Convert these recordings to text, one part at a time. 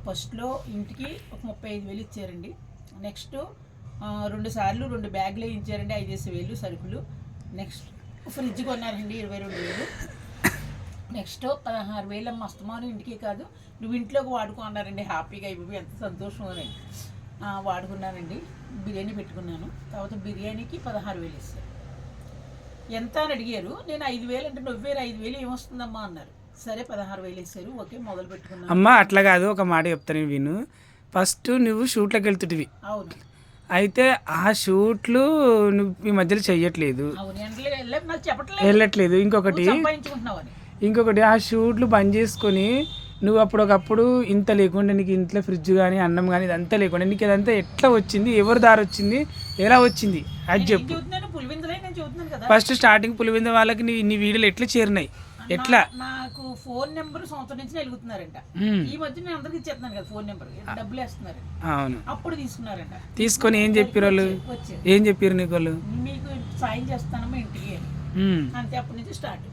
ఫస్ట్లో ఇంటికి ఒక 35,000 ఇచ్చారండి. నెక్స్ట్ 2 సార్లు 2 బ్యాగులు వేయించారండి, 5,000 సరుకులు. Next fridge కొన్నారండి 22,000. నెక్స్ట్ 16,000 అమ్మ అస్తమానం ఇంటికి కాదు నువ్వు ఇంట్లోకి వాడుకున్నారండి. హ్యాపీగా అయిపోయి ఎంత సంతోషం అని వాడుకున్నానండి. బిర్యానీ పెట్టుకున్నాను. తర్వాత బిర్యానీకి 16,000 ఇస్తారు. ఎంత అని అడిగారు. నేను 5,000 అంటే నువ్వే 5,000 ఏమొస్తుందమ్మా అన్నారు. సరే 16,000 ఇస్తారు. ఓకే మొదలు పెట్టుకున్నాను. అమ్మ అట్లా కాదు, ఒక మాట చెప్తాను విను. ఫస్ట్ నువ్వు షూట్లోకి వెళ్తుంటివి. అవును. అయితే ఆ షూట్లు నువ్వు ఈ మధ్యలో చెయ్యట్లేదు, వెళ్ళట్లేదు. ఇంకొకటి ఆ షూట్లు బంద్ చేసుకొని నువ్వు అప్పుడొకప్పుడు ఇంత లేకుండా నీకు ఇంట్లో ఫ్రిడ్జ్ కానీ అన్నం కానీ ఇదంతా లేకుండా నీకు ఇదంతా ఎట్లా వచ్చింది, ఎవరు దారి వచ్చింది, ఎలా వచ్చింది అది చెప్పు. ఫస్ట్ స్టార్టింగ్ పులివెందు వాళ్ళకి నీ వీడియోలు ఎట్లా చేరినాయి, ఎట్లా? నాకు ఫోన్ నెంబర్ సంవత్సరం నుంచి వెలుగుతున్నారంట. ఈ మధ్య నేను అందరికి ఇచ్చేస్తున్నాను కదా ఫోన్ నెంబర్, డబ్బులు వేస్తున్నారు. అవును, అప్పుడు తీసుకున్నారంట. తీసుకొని ఏం చెప్పారు వాళ్ళు? ఏం చెప్పారు నీకు వాళ్ళు? మీకు సాయం చేస్తానమ్మా ఇంటికి అంతే. అప్పటి నుంచి స్టార్ట్.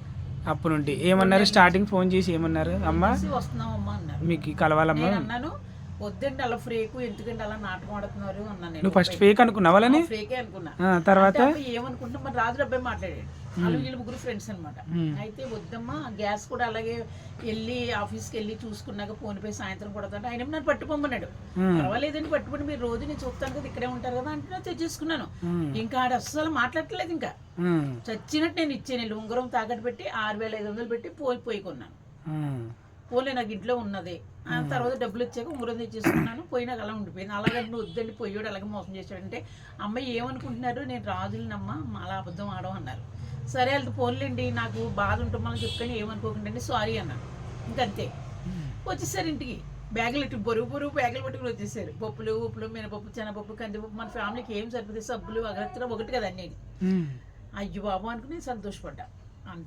అప్పుడు నుండి ఏమన్నారు? స్టార్టింగ్ ఫోన్ చేసి ఏమన్నారు? అమ్మా వస్తున్నామమ్మా అన్నారు. మీకు కలవాలమ్మా అన్నాను. వద్దండి అలా ఫ్రేక్, ఎందుకంటే అలా నాటకం ఆడుతున్నారు అన్నాను. నువ్వు ఫస్ట్ ఫేక్ అనుకున్నావు వాళ్ళని? ఫేకే అనుకున్నా. తర్వాత ఏమనుకుంటున్నా మరి రాజు అబ్బాయి మాట్లాడాడు. వాళ్ళు వీళ్ళు ముగ్గురు ఫ్రెండ్స్ అనమాట. అయితే వద్దమ్మా గ్యాస్ కూడా అలాగే వెళ్ళి ఆఫీస్కి వెళ్ళి చూసుకున్నాక ఫోన్ పే సాయంత్రం కొడతాడు. ఆయన నన్ను పట్టుకోమన్నాడు. పర్వాలేదండి పట్టుకుని మీరు రోజు నేను చూస్తాను కదా ఇక్కడే ఉంటారు కదా అంటే తెచ్చేసుకున్నాను. ఇంకా ఆడ అస్సలు మాట్లాడట్లేదు. ఇంకా చచ్చినట్టు నేను ఇచ్చాను. ఉంగరం తాకట్టు పెట్టి 6,500 పెట్టి పోయి కొన్నాను. పోలే నాకు ఇంట్లో ఉన్నది. తర్వాత డబ్బులు వచ్చాక ఉంగరం తెచ్చేసుకున్నాను. పోయినాక అలా ఉండిపోయింది. అలాగంటే వద్దండి పోయాడు అలాగే మోసం చేశాడంటే అమ్మాయి ఏమనుకుంటున్నారు, నేను రాజులనమ్మా అలా అబద్ధం ఆడడం అన్నారు. సరే వెళ్తే పోన్లేండి నాకు బాధ ఉంటామని చెప్తాను ఏమనుకోకుండా సారీ అన్నాను. ఇంకంతే. వచ్చేసారు ఇంటికి. బ్యాగులు ఇటు బరువు బ్యాగులు పట్టుకుని వచ్చేసారు. పప్పులు ఉప్పులు మినపప్పు శనగపప్పు కందిపప్పు మన ఫ్యామిలీకి ఏం సరిపోతే సబ్బులు అగరత్తులు ఒకటి కదా అన్నీ. అయ్యో బాబు అనుకుని సంతోషపడ్డా.